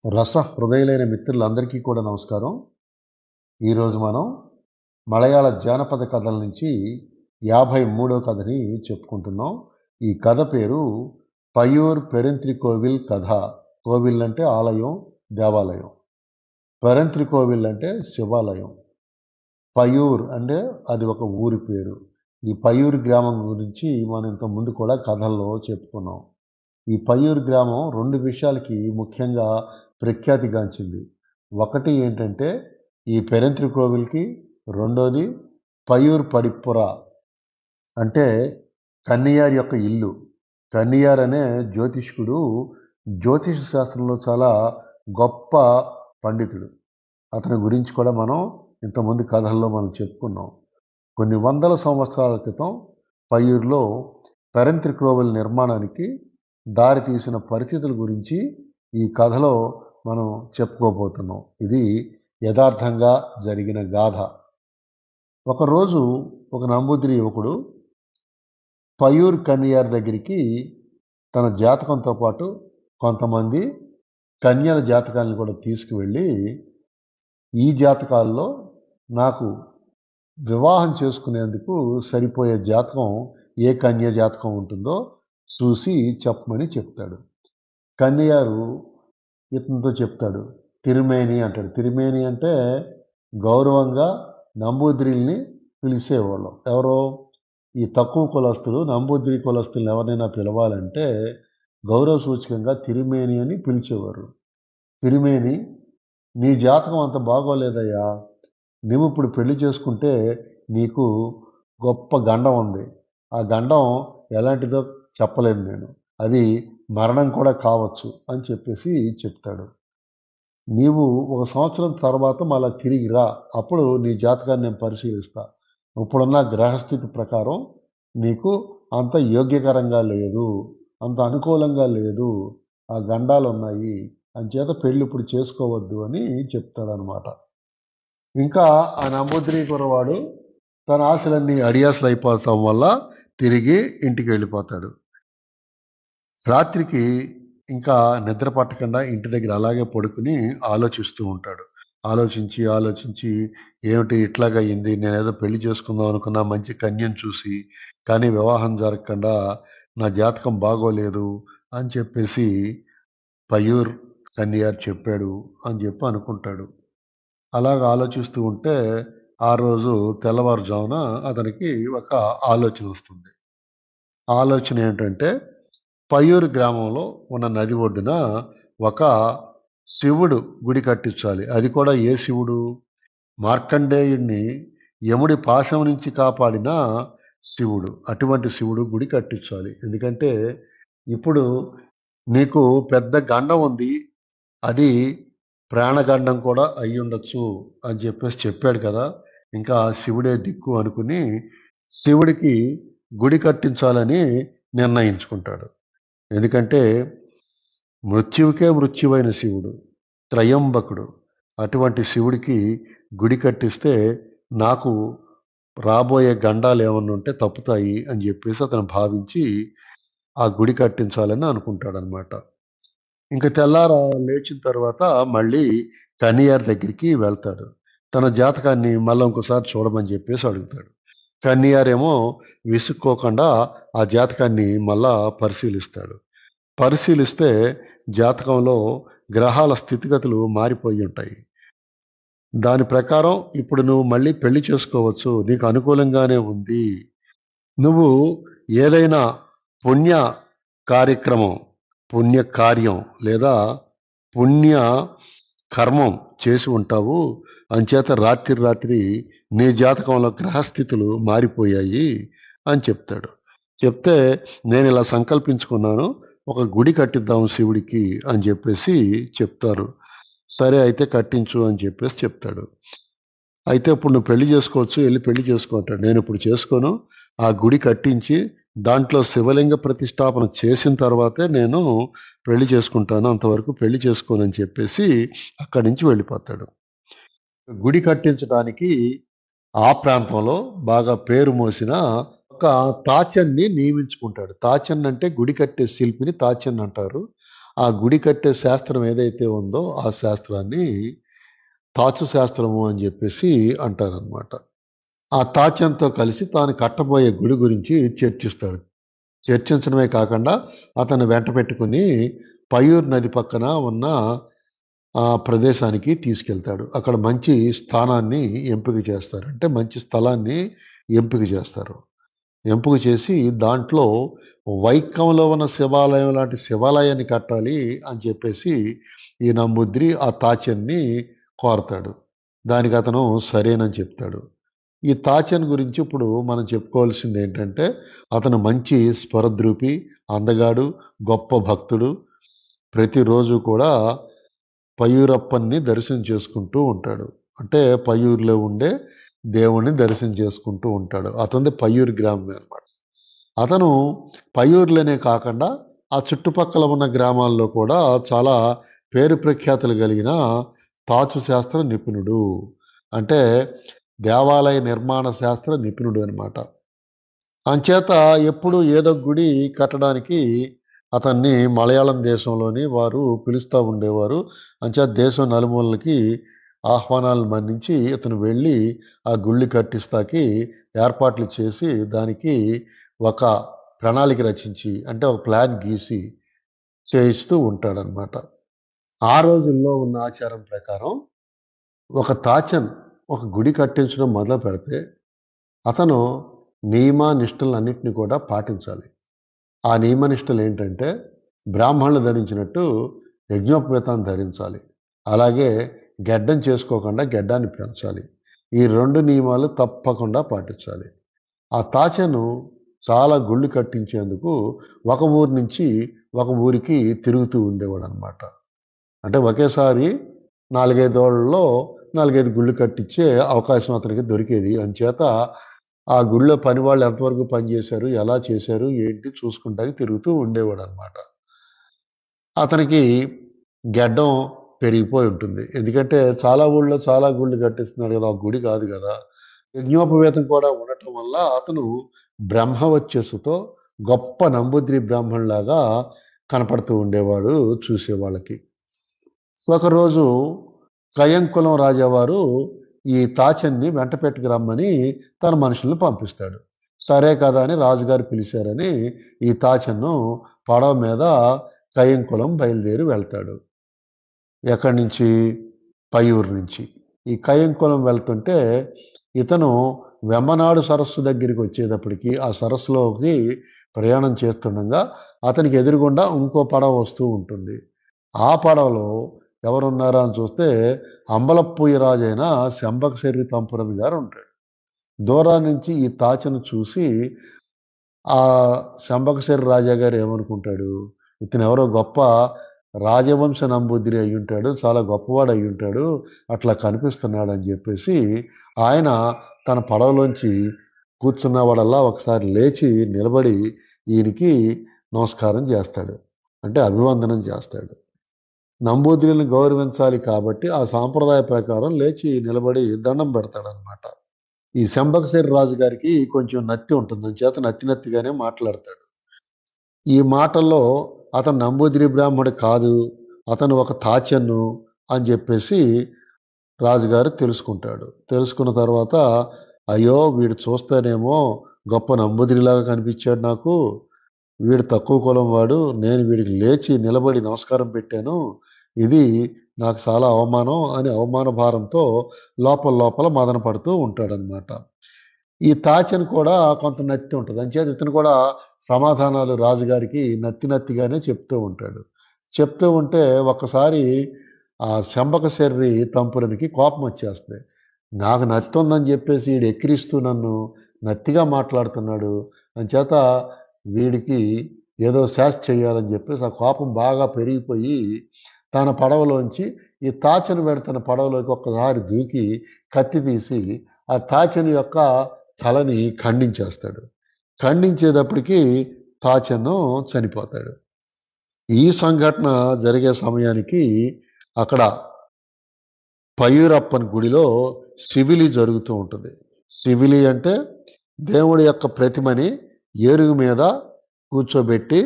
రస హృదయులైన మిత్రులందరికీ కూడా నమస్కారం. ఈరోజు మనం మలయాళ జానపద కథల నుంచి 53వ కథని చెప్పుకుంటున్నాం. ఈ కథ పేరు 'పయ్యూర్ పెరంత్రికోవిల్ కథ'. కోవిల్ అంటే ఆలయం, దేవాలయం. పెరంత్రికోవిల్ అంటే శివాలయం. పయ్యూర్ అంటే అది ఒక ఊరి పేరు. ఈ పయ్యూర్ గ్రామం గురించి మనం ఇంతకు ముందు కూడా కథల్లో చెప్పుకున్నాం. ఈ పయ్యూరు గ్రామం 2 విషయాలకి ముఖ్యంగా ప్రఖ్యాతిగాంచింది. ఒకటి ఏంటంటే ఈ పెరంత్రికోవిల్‌కి, రెండోది పయ్యూర్ పడిప్పుర అంటే కన్నియార్ యొక్క ఇల్లు. కన్నియార్ అనే జ్యోతిష్కుడు జ్యోతిష శాస్త్రంలో చాలా గొప్ప పండితుడు. అతని గురించి కూడా మనం ఇంతకుముందు కథల్లో మనం చెప్పుకున్నాం. కొన్ని వందల సంవత్సరాల క్రితం పయ్యూరులో పెరంత్రికోవిల్ నిర్మాణానికి దారి తీసిన పరిస్థితుల గురించి ఈ కథలో మనం చెప్పుకోబోతున్నాం. ఇది యథార్థంగా జరిగిన గాథ. ఒకరోజు ఒక నంబూదిరి యువకుడు పయ్యూర్ కన్నియార్ దగ్గరికి తన జాతకంతో పాటు కొంతమంది కన్యల జాతకాలను కూడా తీసుకువెళ్ళి, ఈ జాతకాల్లో నాకు వివాహం చేసుకునేందుకు సరిపోయే జాతకం ఏ కన్య జాతకం ఉంటుందో చూసి చెప్పమని చెప్తాడు. కన్యయారు ఇతనితో చెప్తాడు. తిరుమేని అంటాడు. తిరుమేని అంటే గౌరవంగా నంబూదిరిల్ని పిలిచేవాళ్ళం. ఎవరో ఈ తక్కువ కులస్తులు నంబూదిరి కులస్తులను ఎవరినైనా పిలవాలంటే గౌరవ సూచకంగా తిరుమేని అని పిలిచేవారు. తిరుమేని, నీ జాతకం అంత బాగోలేదయ్యా, నువ్వు ఇప్పుడు పెళ్లి చేసుకుంటే నీకు గొప్ప గండం ఉంది. ఆ గండం ఎలాంటిదో చెప్పలేను నేను. అది మరణం కూడా కావచ్చు అని చెప్పేసి చెప్తాడు. నీవు ఒక సంవత్సరం తర్వాత మళ్ళా తిరిగి రా, అప్పుడు నీ జాతకాన్ని నేను పరిశీలిస్తా. ఇప్పుడున్న గ్రహస్థితి ప్రకారం నీకు అంత యోగ్యకరంగా లేదు, అంత అనుకూలంగా లేదు, ఆ గండాలు ఉన్నాయి, అంచేత పెళ్ళి ఇప్పుడు చేసుకోవద్దు అని చెప్తాడనమాట. ఇంకా ఆ నంబూదిరి కుర్రవాడు తన ఆశలన్నీ అడియాసలు అయిపోతాం వల్ల తిరిగి ఇంటికి వెళ్ళిపోతాడు. రాత్రికి ఇంకా నిద్ర పట్టకుండా ఇంటి దగ్గర అలాగే పడుకుని ఆలోచిస్తూ ఉంటాడు. ఆలోచించి ఏమిటి ఇట్లాగయింది, నేనేదో పెళ్లి చేసుకుందాం అనుకున్నా మంచి కన్యను చూసి, కానీ వివాహం జరగకుండా నా జాతకం బాగోలేదు అని చెప్పేసి పయ్యూర్ కన్నియార్ చెప్పాడు అని చెప్పి అనుకుంటాడు. అలాగ ఆలోచిస్తూ ఉంటే ఆ రోజు తెల్లవారుజామున అతనికి ఒక ఆలోచన వస్తుంది. ఆలోచన ఏంటంటే పయ్యూరు గ్రామంలో ఉన్న నది ఒడ్డున ఒక శివుడు గుడి కట్టించాలి. అది కూడా ఏ శివుడు? మార్కండేయుడిని యముడి పాశం నుంచి కాపాడిన శివుడు. అటువంటి శివుడు గుడి కట్టించాలి. ఎందుకంటే ఇప్పుడు నీకు పెద్ద గండం ఉంది, అది ప్రాణగండం కూడా అయ్యుండొచ్చు అని చెప్పేసి చెప్పాడు కదా! ఇంకా శివుడే దిక్కు అనుకుని శివుడికి గుడి కట్టించాలని నిర్ణయించుకుంటాడు. ఎందుకంటే మృత్యువుకే మృత్యువైన శివుడు, త్రయంబకుడు. అటువంటి శివుడికి గుడి కట్టిస్తే నాకు రాబోయే గండాలు ఏమన్నా ఉంటే తప్పుతాయి అని చెప్పేసి అతను భావించి ఆ గుడి కట్టించాలని అనుకుంటాడనమాట. ఇంక లేచిన తర్వాత మళ్ళీ కన్నియార్ దగ్గరికి వెళ్తాడు. తన జాతకాన్ని మళ్ళా ఇంకోసారి చూడమని చెప్పేసి అడుగుతాడు. కన్నియారేమో విసుక్కోకుండా ఆ జాతకాన్ని మళ్ళా పరిశీలిస్తాడు. పరిశీలిస్తే జాతకంలో గ్రహాల స్థితిగతులు మారిపోయి ఉంటాయి. దాని ప్రకారం ఇప్పుడు నువ్వు మళ్ళీ పెళ్లి చేసుకోవచ్చు, నీకు అనుకూలంగానే ఉంది. నువ్వు ఏదైనా పుణ్య కార్యక్రమం, పుణ్య కార్యం లేదా పుణ్య కర్మం చేసి ఉంటావు. అంచేత రాత్రి నీ జాతకంలో గ్రహస్థితులు మారిపోయాయి అని చెప్తాడు. చెప్తే నేను ఇలా సంకల్పించుకున్నాను, ఒక గుడి కట్టిద్దాం శివుడికి అని చెప్పేసి చెప్తారు. సరే అయితే కట్టించు అని చెప్పేసి చెప్తాడు. అయితే ఇప్పుడు నువ్వు పెళ్లి చేసుకోవచ్చు, వెళ్ళి పెళ్లి చేసుకో అంటాడు. నేను ఇప్పుడు చేసుకోను, ఆ గుడి కట్టించి దాంట్లో శివలింగ ప్రతిష్టాపన చేసిన తర్వాతే నేను పెళ్లి చేసుకుంటాను, అంతవరకు పెళ్లి చేసుకోనని చెప్పేసి అక్కడి నుంచి వెళ్ళిపోతాడు. గుడి కట్టించడానికి ఆ ప్రాంతంలో బాగా పేరు మోసిన ఒక తాచన్ని నియమించుకుంటాడు. తాచన్ అంటే గుడి కట్టే శిల్పిని తాచన్ అంటారు. ఆ గుడి కట్టే శాస్త్రం ఏదైతే ఉందో ఆ శాస్త్రాన్ని తాచు శాస్త్రము అని చెప్పేసి అంటారనమాట. ఆ తాచంతో కలిసి తాను కట్టబోయే గుడి గురించి చర్చిస్తాడు. చర్చించడమే కాకుండా అతను వెంట పెట్టుకుని పయ్యూరు నది పక్కన ఉన్న ఆ ప్రదేశానికి తీసుకెళ్తాడు. అక్కడ మంచి స్థానాన్ని ఎంపిక చేస్తారు. అంటే మంచి స్థలాన్ని ఎంపిక చేస్తారు. ఎంపిక చేసి దాంట్లో వైకంలో ఉన్న శివాలయం లాంటి శివాలయాన్ని కట్టాలి అని చెప్పేసి ఈ నమ్ముద్రి ఆ తాచెన్ని కోరతాడు. దానికి అతను సరేనని చెప్తాడు. ఈ తాచెన్ గురించి ఇప్పుడు మనం చెప్పుకోవాల్సింది ఏంటంటే అతను మంచి స్వరద్రూపి, అందగాడు, గొప్ప భక్తుడు. ప్రతిరోజు కూడా పయ్యూరప్పన్ని దర్శనం చేసుకుంటూ ఉంటాడు. అంటే పయ్యూరులో ఉండే దేవుణ్ణి దర్శనం చేసుకుంటూ ఉంటాడు. అతనిది పయ్యూరు గ్రామమే అనమాట. అతను పయ్యూరులోనే కాకుండా ఆ చుట్టుపక్కల ఉన్న గ్రామాల్లో కూడా చాలా పేరు ప్రఖ్యాతులు కలిగిన తాచు శాస్త్ర నిపుణుడు. అంటే దేవాలయ నిర్మాణ శాస్త్ర నిపుణుడు అనమాట. అంచేత ఎప్పుడు ఏదో గుడి కట్టడానికి అతన్ని మలయాళం దేశంలోని వారు పిలుస్తూ ఉండేవారు. అంచేత దేశం నలుమూలలకి ఆహ్వానాలు మన్నించి ఇతను వెళ్ళి ఆ గుళ్ళు కట్టిస్తాకి ఏర్పాట్లు చేసి దానికి ఒక ప్రణాళిక రచించి అంటే ఒక ప్లాన్ గీసి చేయిస్తూ ఉంటాడనమాట. ఆ రోజుల్లో ఉన్న ఆచారం ప్రకారం ఒక తాచన్ ఒక గుడి కట్టించడం మొదలు పెడితే అతను నియమ నిష్టలన్నింటినీ కూడా పాటించాలి. ఆ నియమనిష్టలు ఏంటంటే బ్రాహ్మణులు ధరించినట్టు యజ్ఞోపవేతాన్ని ధరించాలి. అలాగే గెడ్డం చేసుకోకుండా గెడ్డాన్ని పెంచాలి. ఈ 2 నియమాలు తప్పకుండా పాటించాలి. ఆ తాచెను చాలా గుళ్ళు కట్టించేందుకు ఒక ఊరు నుంచి ఒక ఊరికి తిరుగుతూ ఉండేవాడనమాట. అంటే ఒకేసారి 4, 5 ఏళ్లలో 4, 5 గుళ్ళు కట్టించే అవకాశం అతనికి దొరికేది. అంచేత ఆ గుళ్ళో పనివాళ్ళు ఎంతవరకు పనిచేశారు, ఎలా చేశారు, ఏంటి చూసుకుంటానికి తిరుగుతూ ఉండేవాడనమాట. అతనికి గెడ్డం పెరిగిపోయి ఉంటుంది. ఎందుకంటే చాలా ఊళ్ళో చాలా గుళ్ళు కట్టిస్తున్నారు కదా! ఆ గుడి కాదు కదా! యజ్ఞోపవేతం కూడా ఉండటం వల్ల అతను బ్రహ్మవచ్చస్సుతో గొప్ప నంబూద్రి బ్రాహ్మణులాగా కనపడుతూ ఉండేవాడు చూసేవాళ్ళకి. ఒకరోజు కయంకులం రాజావారు ఈ తాచెన్ని వెంట పెట్టుకు రమ్మని తన మనుషులను పంపిస్తాడు. సరే కదా అని రాజుగారు పిలిచారని ఈ తాచెన్ను పడవ మీద కయంకులం బయలుదేరి వెళ్తాడు. ఎక్కడి నుంచి? పయ్యూరు నుంచి. ఈ కయంకులం వెళ్తుంటే ఇతను వెమ్మనాడు సరస్సు దగ్గరికి వచ్చేటప్పటికి ఆ సరస్సులోకి ప్రయాణం చేస్తుండగా అతనికి ఎదురుగుండా ఇంకో పడవ వస్తూ ఉంటుంది. ఆ పడవలో ఎవరున్నారా అని చూస్తే అంబలప్పూయి రాజైన శంబకశెర్రి తంపురన్ గారు ఉంటాడు. దూరం నుంచి ఈ తాచెను చూసి ఆ శంబకశెర్రి రాజా గారు ఏమనుకుంటాడు, ఇతను ఎవరో గొప్ప రాజవంశ నంబూద్రి అయ్యుంటాడు, చాలా గొప్పవాడు అయ్యుంటాడు, అట్లా కనిపిస్తున్నాడు అని చెప్పేసి ఆయన తన పడవలోంచి కూర్చున్నవాడల్లా ఒకసారి లేచి నిలబడి ఈయనకి నమస్కారం చేస్తాడు. అంటే అభివందనం చేస్తాడు. నంబూద్రిని గౌరవించాలి కాబట్టి ఆ సాంప్రదాయ ప్రకారం లేచి నిలబడి దండం పెడతాడనమాట. ఈ శంబకశెర్రి రాజు గారికి కొంచెం నత్తి ఉంటుంది. అంచేత నత్తిగానే మాట్లాడతాడు. ఈ మాటల్లో అతను నంబూద్రి బ్రాహ్మడు కాదు, అతను ఒక తాచెన్ను అని చెప్పేసి రాజుగారు తెలుసుకుంటాడు. తెలుసుకున్న తర్వాత అయ్యో వీడు చూస్తేనేమో గొప్ప నంబూద్రిలాగా కనిపించాడు నాకు, వీడు తక్కువ కులం వాడు, నేను వీడికి లేచి నిలబడి నమస్కారం పెట్టాను, ఇది నాకు చాలా అవమానం అని అవమాన భారంతో లోపల మదన పడుతూ ఉంటాడనమాట. ఈ తాచెను కూడా కొంత నత్తి ఉంటుంది. అంచేత ఇతను కూడా సమాధానాలు రాజుగారికి నత్తిగానే చెప్తూ ఉంటాడు. చెప్తూ ఉంటే ఒక్కసారి ఆ శంబకశెర్రి తంపురునికి కోపం వచ్చేస్తుంది. నాకు నత్తి ఉందని చెప్పేసి వీడు ఎక్కిరిస్తూ నన్ను నత్తిగా మాట్లాడుతున్నాడు. అంచేత వీడికి ఏదో శాస్తి చేయాలని చెప్పేసి ఆ కోపం బాగా పెరిగిపోయి తన పడవలోంచి ఈ తాచెను పెడుతున్న పడవలోకి ఒక్కసారి దూకి కత్తి తీసి ఆ తాచెను యొక్క తలని ఖండించేస్తాడు. ఖండించేటప్పటికి తాచెన్ను చనిపోతాడు. ఈ సంఘటన జరిగే సమయానికి అక్కడ పయ్యూరప్పన్ గుడిలో శివిలి జరుగుతూ ఉంటుంది. శివిలి అంటే దేవుడి యొక్క ప్రతిమని ఏనుగు మీద కూర్చోబెట్టి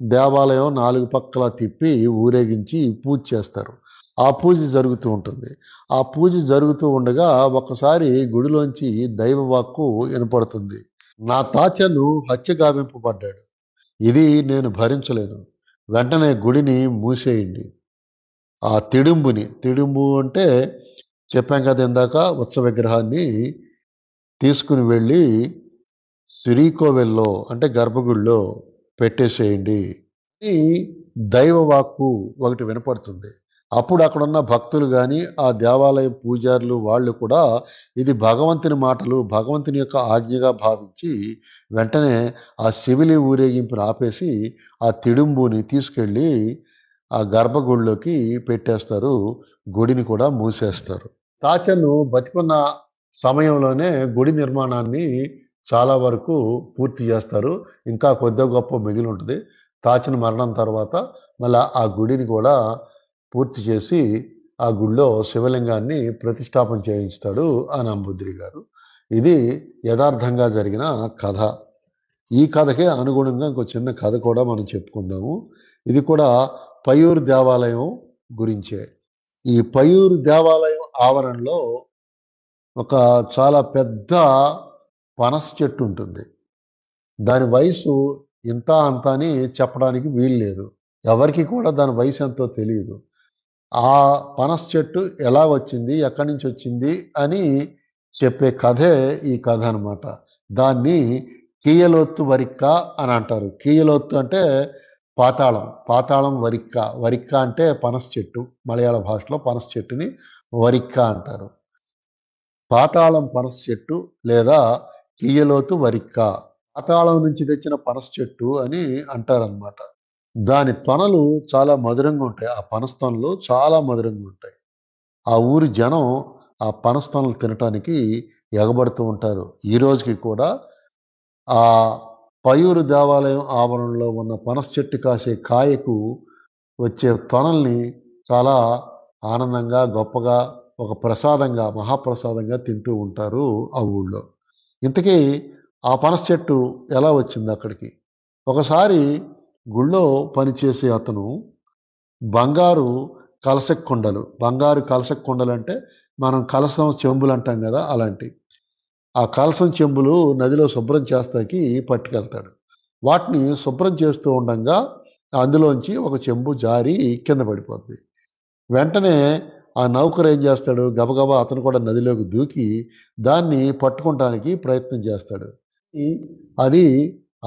దేవాలయం 4 పక్కల తిప్పి ఊరేగించి పూజ చేస్తారు. ఆ పూజ జరుగుతూ ఉంటుంది. ఆ పూజ జరుగుతూ ఉండగా ఒక్కసారి గుడిలోంచి దైవ వాక్కు వినపడుతుంది. నా తాచెను హత్య గావింపబడ్డాడు. ఇది నేను భరించలేను. వెంటనే గుడిని మూసేయండి. ఆ తిడుంబు అంటే చెప్పాం కదా ఇందాక, ఉత్సవ విగ్రహాన్ని తీసుకుని వెళ్ళి శ్రీకోవెల్లో అంటే గర్భగుడిలో పెట్టేసేయండి ఈ దైవ వాక్కు ఒకటి వినపడుతుంది. అప్పుడు అక్కడున్న భక్తులు కానీ ఆ దేవాలయ పూజారులు వాళ్ళు కూడా ఇది భగవంతుని మాటలు, భగవంతుని యొక్క ఆజ్ఞగా భావించి వెంటనే ఆ శివిలి ఊరేగింపుని ఆపేసి ఆ తిడుంబుని తీసుకెళ్ళి ఆ గర్భగుడిలోకి పెట్టేస్తారు. గుడిని కూడా మూసేస్తారు. తాచెను బతికున్న సమయంలోనే గుడి నిర్మాణాన్ని చాలా వరకు పూర్తి చేస్తారు. ఇంకా కొద్దో గొప్ప మిగిలి ఉంటుంది. తాచిన మరణం తర్వాత మళ్ళా ఆ గుడిని కూడా పూర్తి చేసి ఆ గుడిలో శివలింగాన్ని ప్రతిష్టాపన చేయించుతాడు ఆ నంబూద్రి గారు. ఇది యథార్థంగా జరిగిన కథ. ఈ కథకే అనుగుణంగా ఇంకో చిన్న కథ కూడా మనం చెప్పుకుందాము. ఇది కూడా పయ్యూరు దేవాలయం గురించే. ఈ పయ్యూరు దేవాలయం ఆవరణలో ఒక చాలా పెద్ద పనస చెట్టు ఉంటుంది. దాని వయసు ఇంత అంత అని చెప్పడానికి వీలు లేదు. ఎవరికి కూడా దాని వయసు ఎంతో తెలియదు. ఆ పనస చెట్టు ఎలా వచ్చింది, ఎక్కడి నుంచి వచ్చింది అని చెప్పే కథే ఈ కథ అనమాట. దాన్ని కీయలోత్తు వరిక్క అని అంటారు. కీయలోత్తు అంటే పాతాళం, పాతాళం వరిక్క. వరిక్క అంటే పనస చెట్టు. మలయాళ భాషలో పనస చెట్టుని వరిక్క అంటారు. పాతాళం పనస చెట్టు లేదా కీయలోతు వరిక్క. పాతాళం నుంచి తెచ్చిన పనస చెట్టు అని అంటారనమాట. దాని తొనలు చాలా మధురంగా ఉంటాయి. ఆ పనస తొనలు చాలా మధురంగా ఉంటాయి. ఆ ఊరి జనం ఆ పనస తొనలు తినటానికి ఎగబడుతూ ఉంటారు. ఈ రోజుకి కూడా ఆ పయ్యూరు దేవాలయం ఆవరణలో ఉన్న పనస చెట్టు కాసే కాయకు వచ్చే తొనల్ని చాలా ఆనందంగా, గొప్పగా, ఒక ప్రసాదంగా, మహాప్రసాదంగా తింటూ ఉంటారు ఆ ఊళ్ళో. ఇంతకీ ఆ పనస చెట్టు ఎలా వచ్చింది అక్కడికి? ఒకసారి గుళ్ళో పనిచేసే అతను బంగారు కలశ కుండలు, బంగారు కలశ కుండలు అంటే మనం కలశం చెంబులు అంటాం కదా, అలాంటి ఆ కలశం చెంబులు నదిలో శుభ్రం చేస్తాకి పట్టుకెళ్తాడు. వాటిని శుభ్రం చేస్తూ ఉండగా అందులోంచి ఒక చెంబు జారి కింద పడిపోద్ది. వెంటనే ఆ నౌకరు ఏం చేస్తాడు, గబగబా అతను కూడా నదిలోకి దూకి దాన్ని పట్టుకోవటానికి ప్రయత్నం చేస్తాడు. అది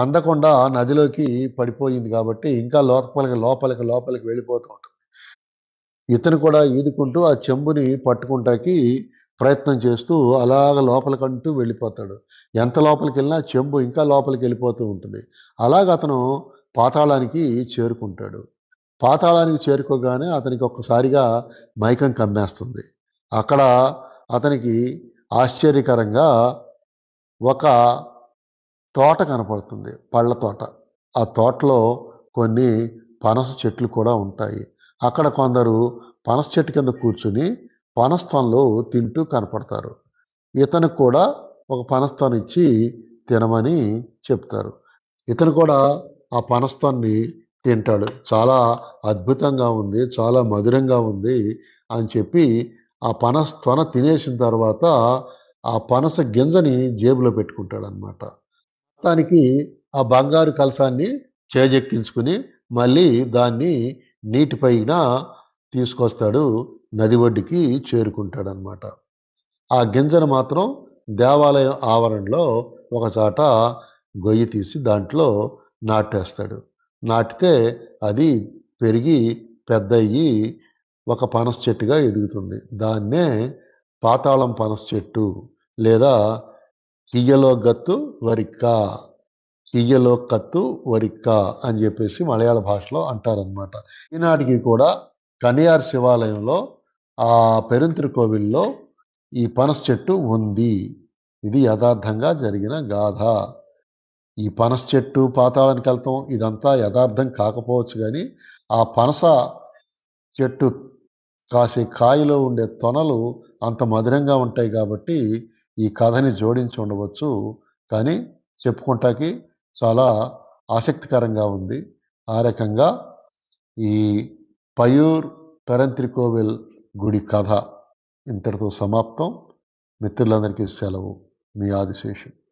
అందకుండా నదిలోకి పడిపోయింది కాబట్టి ఇంకా లోపలికి లోపలికి లోపలికి వెళ్ళిపోతూ ఉంటుంది. ఇతను కూడా ఈదుకుంటూ ఆ చెంబుని పట్టుకుంటాకి ప్రయత్నం చేస్తూ అలాగ లోపలికంటూ వెళ్ళిపోతాడు. ఎంత లోపలికి వెళ్ళినా చెంబు ఇంకా లోపలికి వెళ్ళిపోతూ ఉంటుంది. అలాగ అతను పాతాళానికి చేరుకుంటాడు. పాతాళానికి చేరుకోగానే అతనికి ఒక్కసారిగా మైకం కమ్మేస్తుంది. అక్కడ అతనికి ఆశ్చర్యకరంగా ఒక తోట కనపడుతుంది, పళ్ళ తోట. ఆ తోటలో కొన్ని పనస చెట్లు కూడా ఉంటాయి. అక్కడ కొందరు పనస చెట్టు కింద కూర్చుని పనస తొనలు తింటూ కనపడతారు. ఇతనికి కూడా ఒక పనస తొన ఇచ్చి తినమని చెప్తారు. ఇతను కూడా ఆ పనస తొనని తింటాడు. చాలా అద్భుతంగా ఉంది, చాలా మధురంగా ఉంది అని చెప్పి ఆ పనస తొన తినేసిన తర్వాత ఆ పనస గింజని జేబులో పెట్టుకుంటాడనమాట. మొత్తానికి ఆ బంగారు కలశాన్ని చేజెక్కించుకుని మళ్ళీ దాన్ని నీటిపైన తీసుకొస్తాడు, నది ఒడ్డుకి చేరుకుంటాడనమాట. ఆ గింజను మాత్రం దేవాలయం ఆవరణలో ఒకచోట గొయ్యి తీసి దాంట్లో నాటేస్తాడు. నాటితే అది పెరిగి పెద్దయ్యి ఒక పనస చెట్టుగా ఎదుగుతుంది. దాన్నే పాతాళం పనస చెట్టు లేదా కియ్యలో గత్తు వరిక్క, కియ్యలో కత్తు వరిక్క అని చెప్పేసి మలయాళ భాషలో అంటారనమాట. ఈనాటికి కూడా కనియార్ శివాలయంలో ఆ పెరుంతిరుకోవిల్లో ఈ పనస చెట్టు ఉంది. ఇది యథార్థంగా జరిగిన గాథ. ఈ పనస చెట్టు పాతాళానికి వెళ్తాం ఇదంతా యథార్థం కాకపోవచ్చు, కానీ ఆ పనస చెట్టు కాసే కాయలో ఉండే తొనలు అంత మధురంగా ఉంటాయి కాబట్టి ఈ కథని జోడించి ఉండవచ్చు. కానీ చెప్పుకుంటాకి చాలా ఆసక్తికరంగా ఉంది. ఆ రకంగా ఈ పయూర్ పెరంత్రికోవిల్ గుడి కథ ఇంతటితో సమాప్తం. మిత్రులందరికీ సెలవు. మీ ఆదిశేషు.